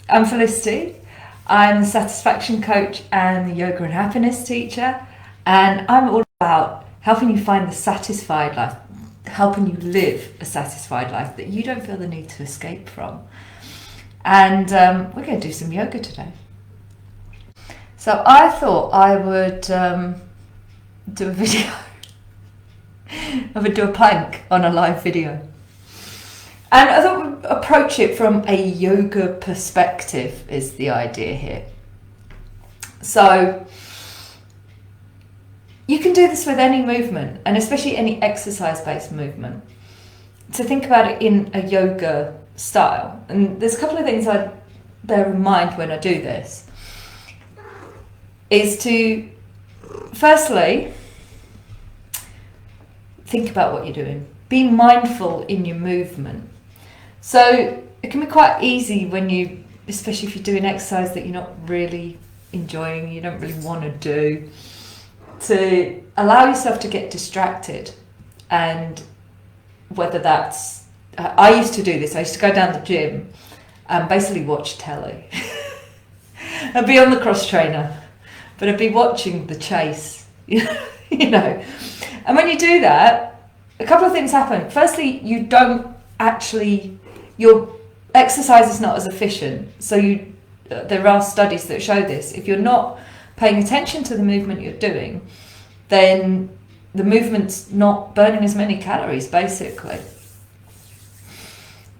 I'm Felicity. I'm the satisfaction coach and the yoga and happiness teacher, and I'm all about helping you find the satisfied life, helping you live a satisfied life that you don't feel the need to escape from. And we're going to do some yoga today. So I thought I would do a video. I would do a plank on a live video. And I thought we'd approach it from a yoga perspective is the idea here. So you can do this with any movement, and especially any exercise-based movement. So think about it in a yoga style. And there's a couple of things I bear in mind when I do this. Is to, firstly, think about what you're doing. Be mindful in your movement. So it can be quite easy when you, especially if you're doing exercise that you're not really enjoying, you don't really want to do, to allow yourself to get distracted. And whether that's, I used to do this, I used to go down the gym and basically watch telly. I'd be on the cross trainer, but I'd be watching the chase, you know. And when you do that, a couple of things happen. Firstly, you don't actually, your exercise is not as efficient. So there are studies that show this. If you're not paying attention to the movement you're doing, then the movement's not burning as many calories, basically.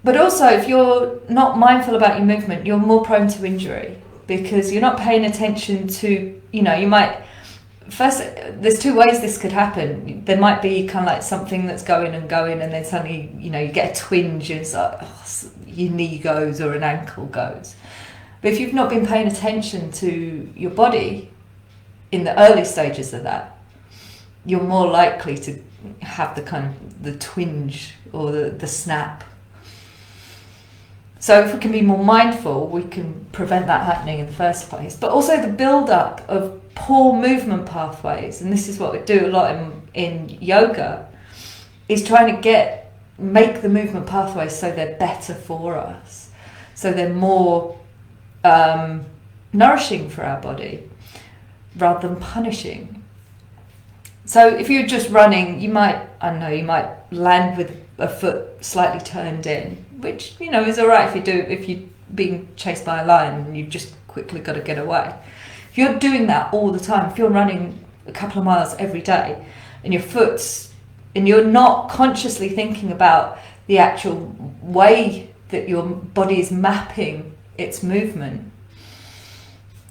But also, if you're not mindful about your movement, you're more prone to injury because you're not paying attention to, you might, first, there's two ways this could happen. There might be kind of like something that's going and then suddenly, you get a twinge and it's like, your knee goes or an ankle goes. But if you've not been paying attention to your body in the early stages of that, you're more likely to have the twinge or the snap. So if we can be more mindful, we can prevent that happening in the first place. But also the build-up of poor movement pathways, and this is what we do a lot in yoga, is trying to make the movement pathways so they're better for us, so they're more nourishing for our body rather than punishing. So if you're just running, you might land with a foot slightly turned in, which is all right if you're being chased by a lion and you've just quickly got to get away. If you're doing that all the time, if you're running a couple of miles every day and you're not consciously thinking about the actual way that your body is mapping its movement,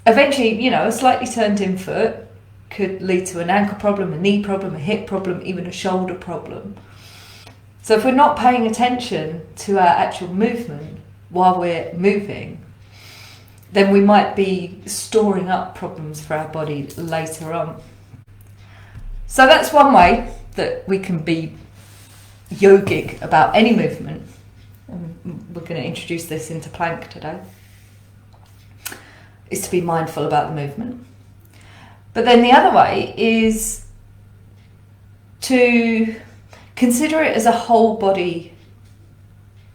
eventually, a slightly turned in foot could lead to an ankle problem, a knee problem, a hip problem, even a shoulder problem. So if we're not paying attention to our actual movement while we're moving, then we might be storing up problems for our body later on. So that's one way that we can be yogic about any movement. We're going to introduce this into plank today, is to be mindful about the movement. But then the other way is to consider it as a whole body,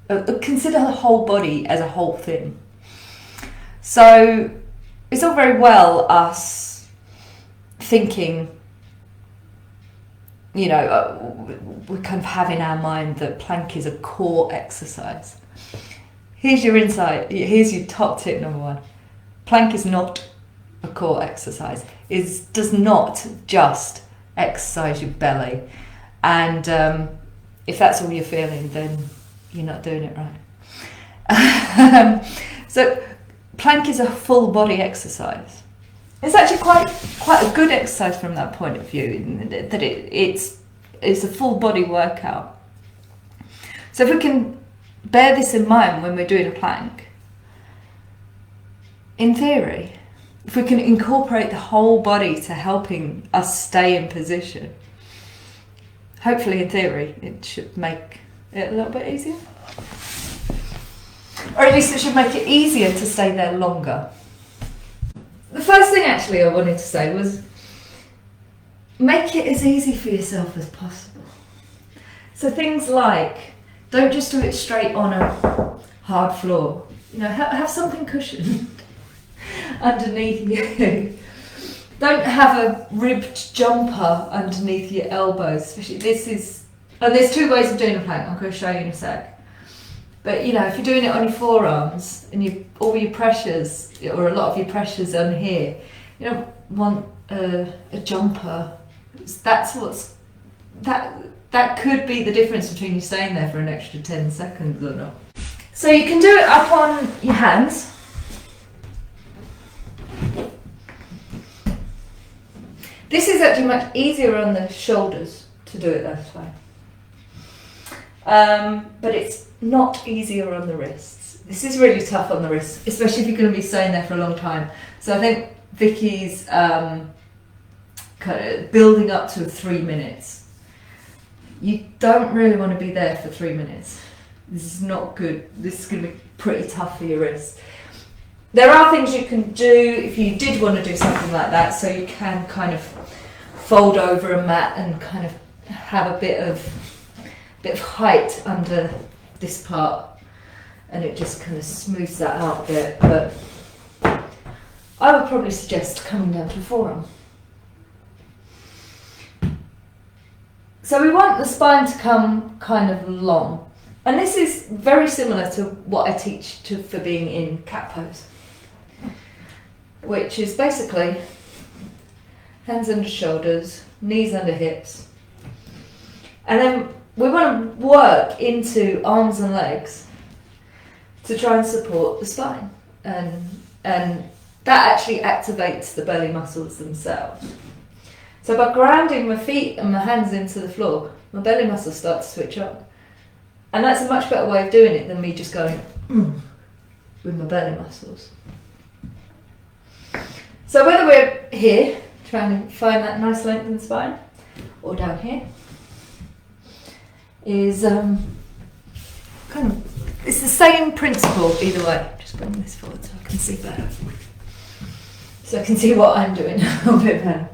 consider the whole body as a whole thing. So it's all very well us thinking, we kind of have in our mind that plank is a core exercise. Here's your insight, here's your top tip number one. Plank is not a core exercise. It does not just exercise your belly. And if that's all you're feeling, then you're not doing it right. So plank is a full body exercise. It's actually quite a good exercise from that point of view, that it's a full body workout. So if we can bear this in mind when we're doing a plank, in theory, if we can incorporate the whole body to helping us stay in position, hopefully, in theory, it should make it a little bit easier. Or at least it should make it easier to stay there longer. The first thing actually I wanted to say was make it as easy for yourself as possible. So things like Don't just do it straight on a hard floor. You know, have something cushioned underneath you. Don't have a ribbed jumper underneath your elbows, especially and there's two ways of doing a plank, I'm going to show you in a sec. But you know, if you're doing it on your forearms and all your pressures, or a lot of your pressures on here, you don't want a jumper. That could be the difference between you staying there for an extra 10 seconds or not. So you can do it up on your hands. This is actually much easier on the shoulders to do it this way. But it's not easier on the wrists. This is really tough on the wrists, especially if you're going to be staying there for a long time. So I think Vicky's kind of building up to 3 minutes. You don't really want to be there for 3 minutes. This is not good. This is going to be pretty tough for your wrists. There are things you can do if you did want to do something like that, so you can kind of fold over a mat and kind of have a bit of height under this part, and it just kind of smooths that out a bit. But I would probably suggest coming down to the forearm. So we want the spine to come kind of long, and this is very similar to what I teach for being in cat pose, which is basically hands under shoulders, knees under hips, and then we want to work into arms and legs to try and support the spine, and that actually activates the belly muscles themselves. So by grounding my feet and my hands into the floor, my belly muscles start to switch on, and that's a much better way of doing it than me just going with my belly muscles. So whether we're here trying to find that nice length in the spine, or down here, is it's the same principle either way. Just bring this forward so I can see better, so I can see what I'm doing a little bit better.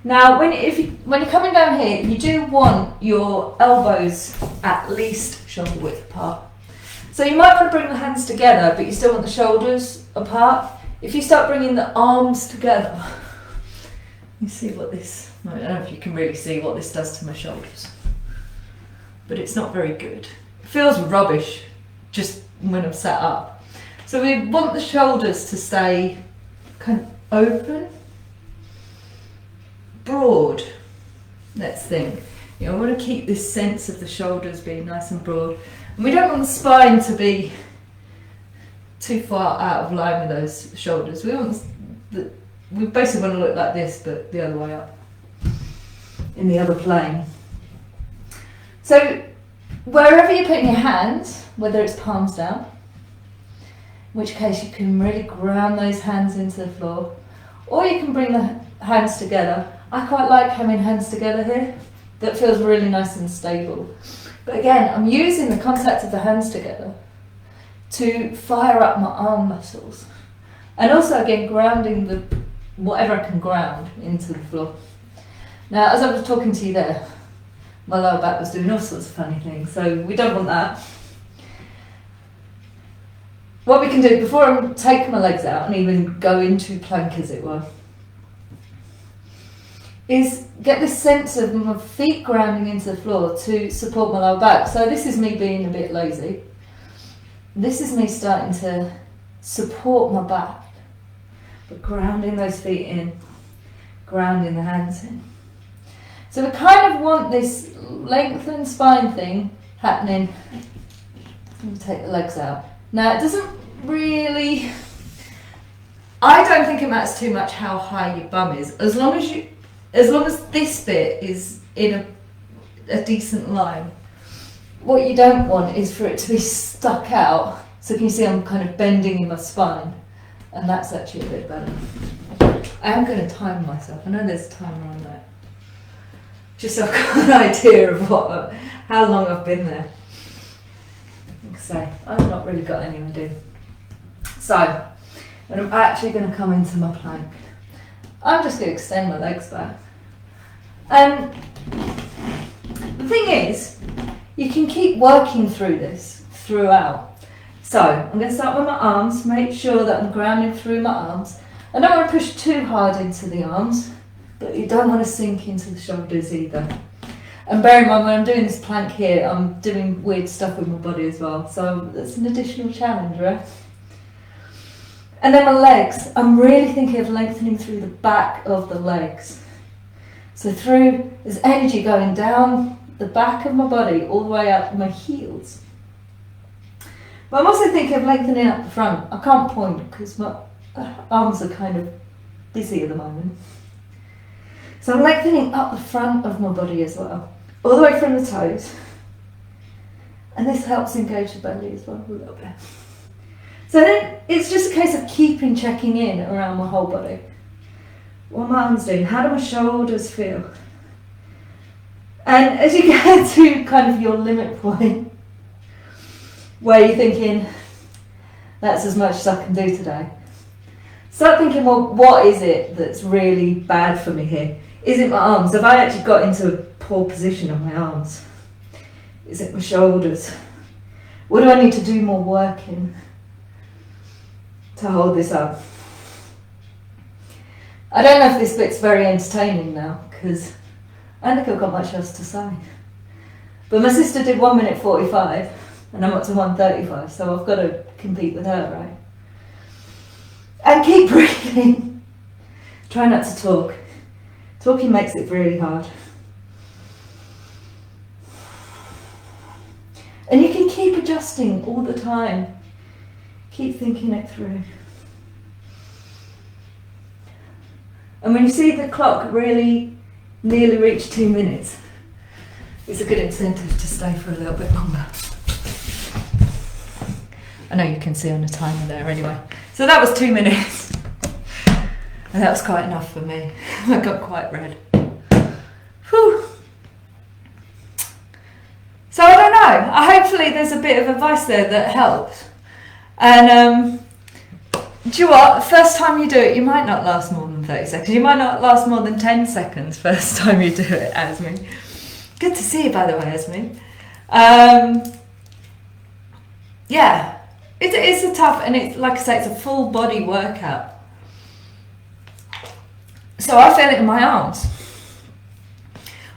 Now, when you're coming down here, you do want your elbows at least shoulder width apart. So you might want to bring the hands together, but you still want the shoulders apart. If you start bringing the arms together, you see what this, I don't know if you can really see what this does to my shoulders, but it's not very good. It feels rubbish just when I'm sat up. So we want the shoulders to stay kind of open, broad. Let's think. You know, I want to keep this sense of the shoulders being nice and broad. And we don't want the spine to be too far out of line with those shoulders. We basically want to look like this, but the other way up, in the other plane. So wherever you're putting your hands, whether it's palms down, in which case you can really ground those hands into the floor, or you can bring the hands together. I quite like having hands together here. That feels really nice and stable. But again, I'm using the contact of the hands together to fire up my arm muscles, and also again grounding whatever I can ground into the floor. Now, as I was talking to you there, my lower back was doing all sorts of funny things, so we don't want that. What we can do before I take my legs out and even go into plank, as it were, is get this sense of my feet grounding into the floor to support my lower back. So this is me being a bit lazy. This is me starting to support my back, but grounding those feet in, grounding the hands in. So we kind of want this lengthened spine thing happening. We'll take the legs out. Now, it doesn't really, I don't think it matters too much how high your bum is, as long as this bit is in a decent line. What you don't want is for it to be stuck out. So can you see I'm kind of bending in my spine, and that's actually a bit better. I am going to time myself. I know there's a timer on that, just so I've got an idea of how long I've been there. Like I say, I've not really got any idea. So, when I'm actually going to come into my plank, I'm just going to extend my legs back. And the thing is, You can keep working through this throughout. So I'm going to start with my arms, make sure that I'm grounding through my arms. I don't want to push too hard into the arms, but you don't want to sink into the shoulders either. And bear in mind, when I'm doing this plank here, I'm doing weird stuff with my body as well, so that's an additional challenge, right? And then my legs, I'm really thinking of lengthening through the back of the legs. So there's energy going down the back of my body all the way up my heels. But I'm also thinking of lengthening up the front. I can't point because my arms are kind of busy at the moment. So I'm lengthening up the front of my body as well, all the way from the toes. And this helps engage the belly as well a little bit. So then it's just a case of checking in around my whole body. What are my arms doing? How do my shoulders feel? And as you get to kind of your limit point, where you're thinking, that's as much as I can do today, start thinking, well, what is it that's really bad for me here? Is it my arms? Have I actually got into a poor position on my arms? Is it my shoulders? What do I need to do more work in to hold this up? I don't know if this bit's very entertaining now, because I don't think I've got much else to say. But my sister did 1 minute 45, and I'm up to 1:35, so I've got to compete with her, right? And keep breathing. Try not to talk. Talking makes it really hard. And you can keep adjusting all the time. Keep thinking it through. And when you see the clock really nearly reach 2 minutes, it's a good incentive to stay for a little bit longer. I know you can see on the timer there anyway. So that was 2 minutes. And that was quite enough for me. I got quite red. Whew. So I don't know. Hopefully there's a bit of advice there that helps. And do you know what? First time you do it, you might not last more than 30 seconds. You might not last more than 10 seconds first time you do it, Asmi. Good to see you, by the way, Asmi. Yeah, it's a tough, and it's, like I say, it's a full body workout. So I feel it in my arms.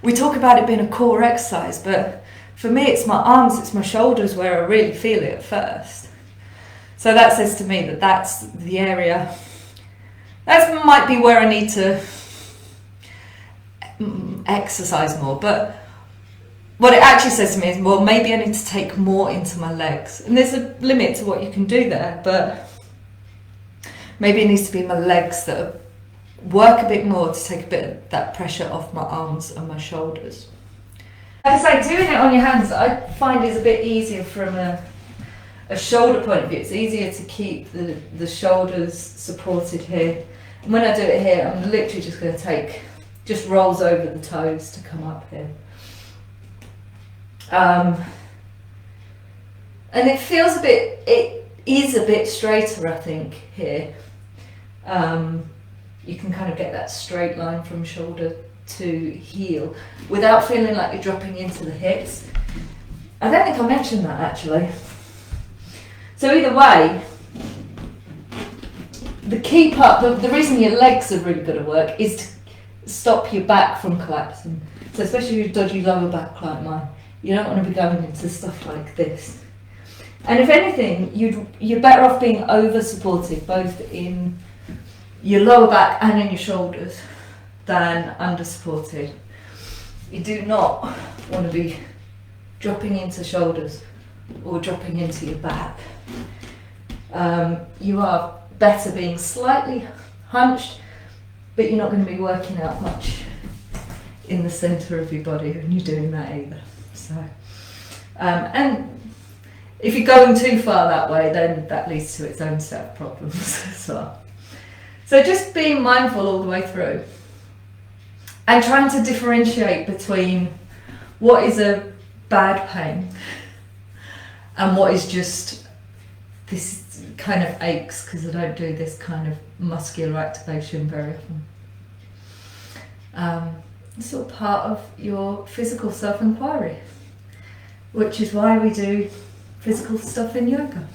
We talk about it being a core exercise, but for me it's my arms, it's my shoulders where I really feel it at first. So that says to me that that's the area, that might be where I need to exercise more. But what it actually says to me is, well, maybe I need to take more into my legs. And there's a limit to what you can do there, but maybe it needs to be my legs that work a bit more to take a bit of that pressure off my arms and my shoulders. Like I say, doing it on your hands, I find is a bit easier from a shoulder point of view. It's easier to keep the shoulders supported here. And when I do it here, I'm literally just going to take, just rolls over the toes to come up here. And it feels a bit, it is a bit straighter, I think, here. You can kind of get that straight line from shoulder to heel without feeling like you're dropping into the hips. I don't think I mentioned that actually. So either way, the keep up, the reason your legs are really good at work is to stop your back from collapsing. So especially with dodgy lower back like mine, you don't want to be going into stuff like this. And if anything, you're better off being over supported both in your lower back and in your shoulders than under supported. You do not want to be dropping into shoulders or dropping into your back. You are better being slightly hunched, but you're not going to be working out much in the centre of your body when you're doing that either. So, and if you're going too far that way, then that leads to its own set of problems as well. So just being mindful all the way through and trying to differentiate between what is a bad pain and what is just this kind of aches because I don't do this kind of muscular activation very often. It's all part of your physical self-inquiry. which is why we do physical stuff in yoga.